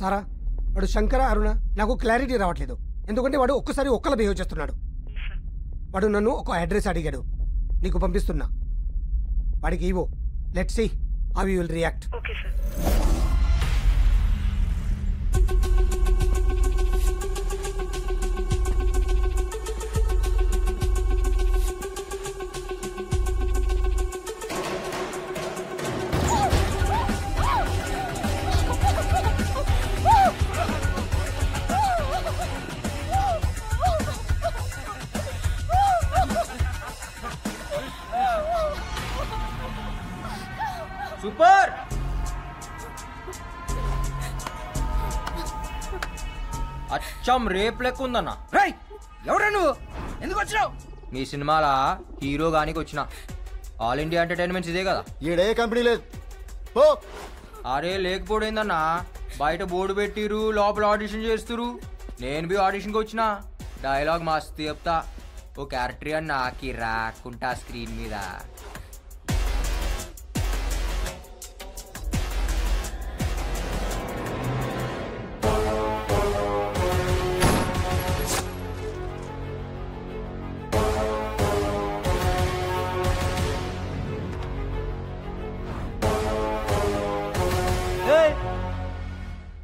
సారా వాడు శంకర అరుణ నాకు క్లారిటీ రావట్లేదు. ఎందుకంటే వాడు ఒక్కసారి ఒక్కలా బిహేవ్ చేస్తున్నాడు. వాడు నన్ను ఒక అడ్రస్ అడిగాడు, నీకు పంపిస్తున్నా. వాడికి ఇవో, let's see how you will react. Okay sir. Super. అచ్చం రేప్ లెక్క ఉందన్నా. రేయ్ ఎవరా నువ్వు, ఎందుకు వచ్చినావు? మీ సినిమాల హీరో గానికి వచ్చిన. ఆల్ ఇండియా ఎంటర్టైన్మెంట్స్ ఇదే కదా. ఈడే కంపెనీ లేదు. ఓ అరే లేకపోయిందన్నా, బయట బోర్డు పెట్టిరు, లోపల ఆడిషన్ చేస్తురు. నేను బి ఆడిషన్కి వచ్చిన. డైలాగ్ మస్తు చెప్తా. ఓ క్యారెక్టర్ అని నాకి రాకుంటా స్క్రీన్ మీద.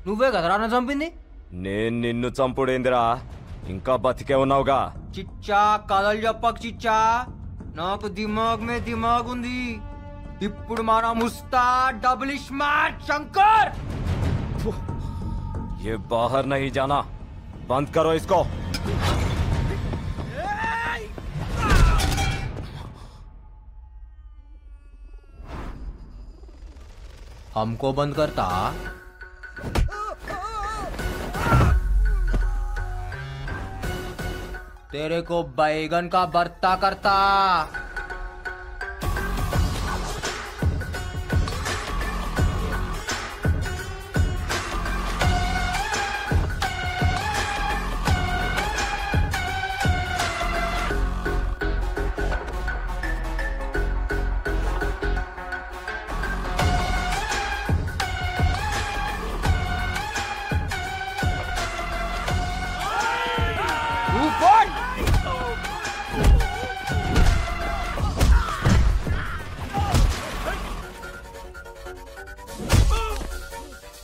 నువ్వే కదరా నన్ను చంపింది. నేను నిన్ను చంపుడేందిరా, ఇంకా బతికే ఉన్నావుగా. చిచ్చా కథలు చెప్పకు చిచ్చా, నాకు దిమాగ్ మే దిమాగ్ ఉంది. ఇప్పుడు మన ముస్తా డబుల్ స్మార్ట్ శంకర్. ये बाहर नहीं जाना, बंद करो इसको. हमको बंद करता. तेरे को बैगन का भरता करता.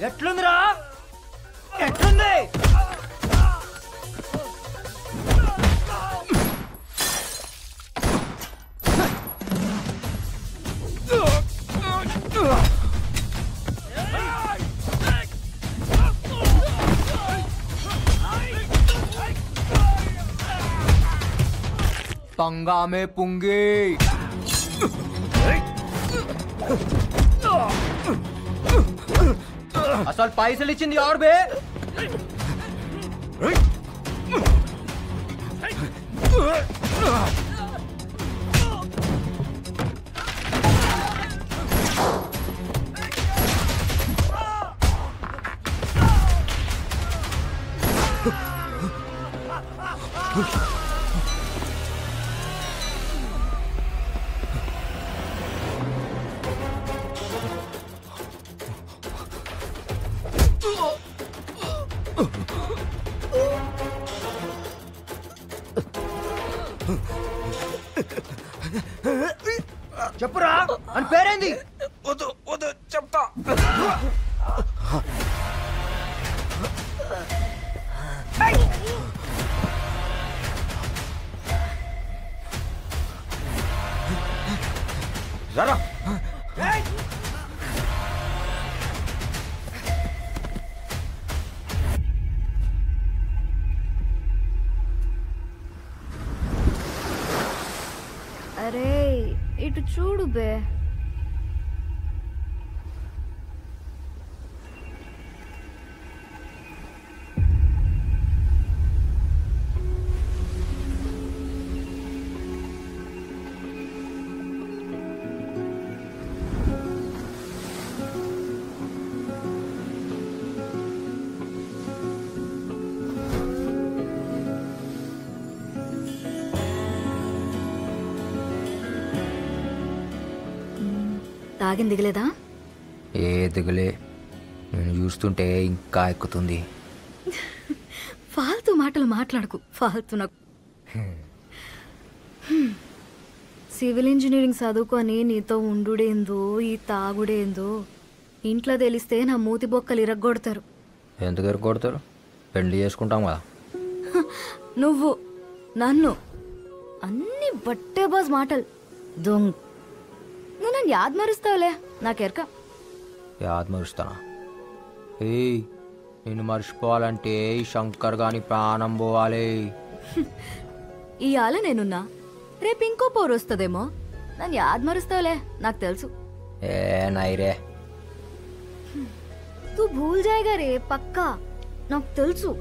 ఎట్లుందిరా, ఎట్లుంది? पंगा में पुंगी. అసలు పైసలు ఇచ్చింది ఎవరు బే? చెప్పురా, అని పేరేంది? వద్దు వద్దు చెప్తా. जरा అరే ఇటు చూడు బే. తాగిన దిగలేదా? ఏ దిగలే, నేను చూస్తుంటే ఇంకా ఎక్కుతుంది. ఫాల్తూ మాటలు మాట్లాడకు. ఫాల్తూ నాకు సివిల్ ఇంజనీరింగ్ చదువుకొని నీతో ఉండుడేందో ఈ తాగుడేందో ఇంట్లో తెలిస్తే నా మూతి బొక్కలు ఇరగ్గొడతారు. ఎందుకు ఎరగొడతారు? పెళ్లి చేసుకుంటాం కదా. నువ్వు నన్ను అన్ని బట్టే బాజ్ మాటలు దొంగ. నువ్వు నన్ను యాద్ మరుస్తావులే నాకెరక. యాద్ మరుస్తానా? ఏయ్, నేను మర్చిపోవాలంటే ఈ శంకర్ గాని ప్రాణం పోవాలి. ఇవాళ నేనున్నా, రేపు ఇంకో పోరు వస్తుందేమో. నన్ను యాద్ మరుస్తావులే నాకు తెలుసు. ఏ నైరే, తూ భూల్ జాయిగా రే పక్కా, నాకు తెలుసు.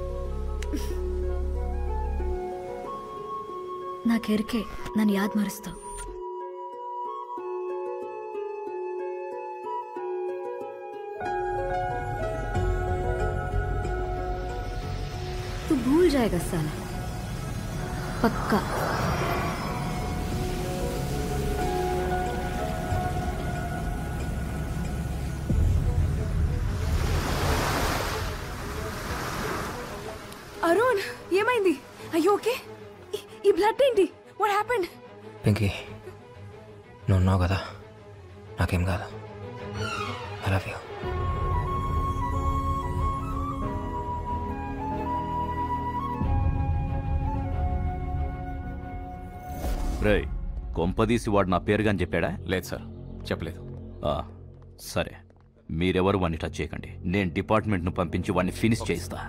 నాకెరికే నన్ను యాద్ మరుస్తావు. तू भूल जाएगा साला पक्का. అరుణ్ ఏమైంది? అయ్యో ఓకే. ఈ బ్లడ్ ఏంటి? What happened? పింకీ, నువ్వు ఉన్నావు కదా, నాకేం కాదు. I love you. రే, కొంపదీసి వాడు నా పేరుగాని చెప్పాడా? లేదు సార్, చెప్పలేదు. సరే, మీరెవరు వాడిని టచ్ చేయకండి. నేను డిపార్ట్మెంట్ను పంపించి వాడిని ఫినిష్ చేయిస్తా.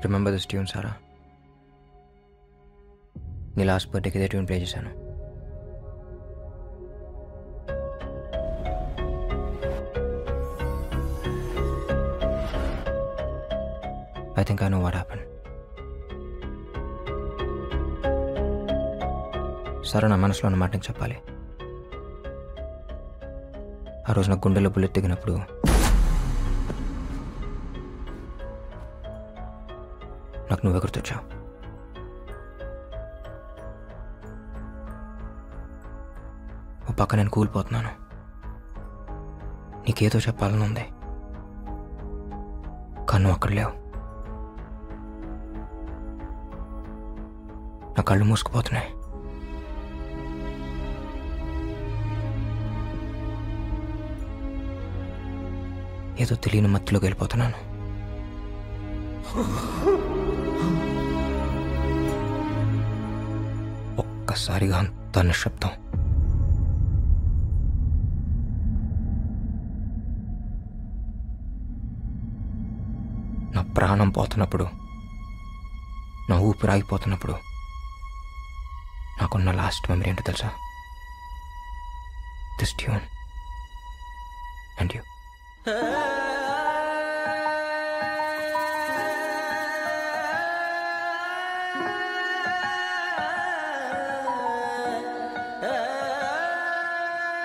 రిమెంబర్ దిస్ ట్యూన్ సారా? నీ లాస్ట్ బర్త్డేకి ఇదే ట్యూన్ ప్లే చేశాను. I think I know what happen. సరే, నా మనసులో ఉన్న మాట నీకు చెప్పాలి. ఆ రోజు నా గుండెలో బుల్లెట్ దిగినప్పుడు నాకు నువ్వే గుర్తొచ్చావు. ఓ పక్క నేను కూలిపోతున్నాను, నీకేదో చెప్పాలని ఉంది, కానీ నువ్వు అక్కడ లేవు. నా కళ్ళు మూసుకుపోతున్నాయి. ఏదో తెలియని మత్తులోకి వెళ్ళిపోతున్నాను. ఒక్కసారిగా అంత నిశ్శబ్దం. నా ప్రాణం పోతున్నప్పుడు, నా ఊపిరి ఆగిపోతున్నప్పుడు నాకున్న లాస్ట్ మెమరీ ఏంటో తెలుసా? This tune and you.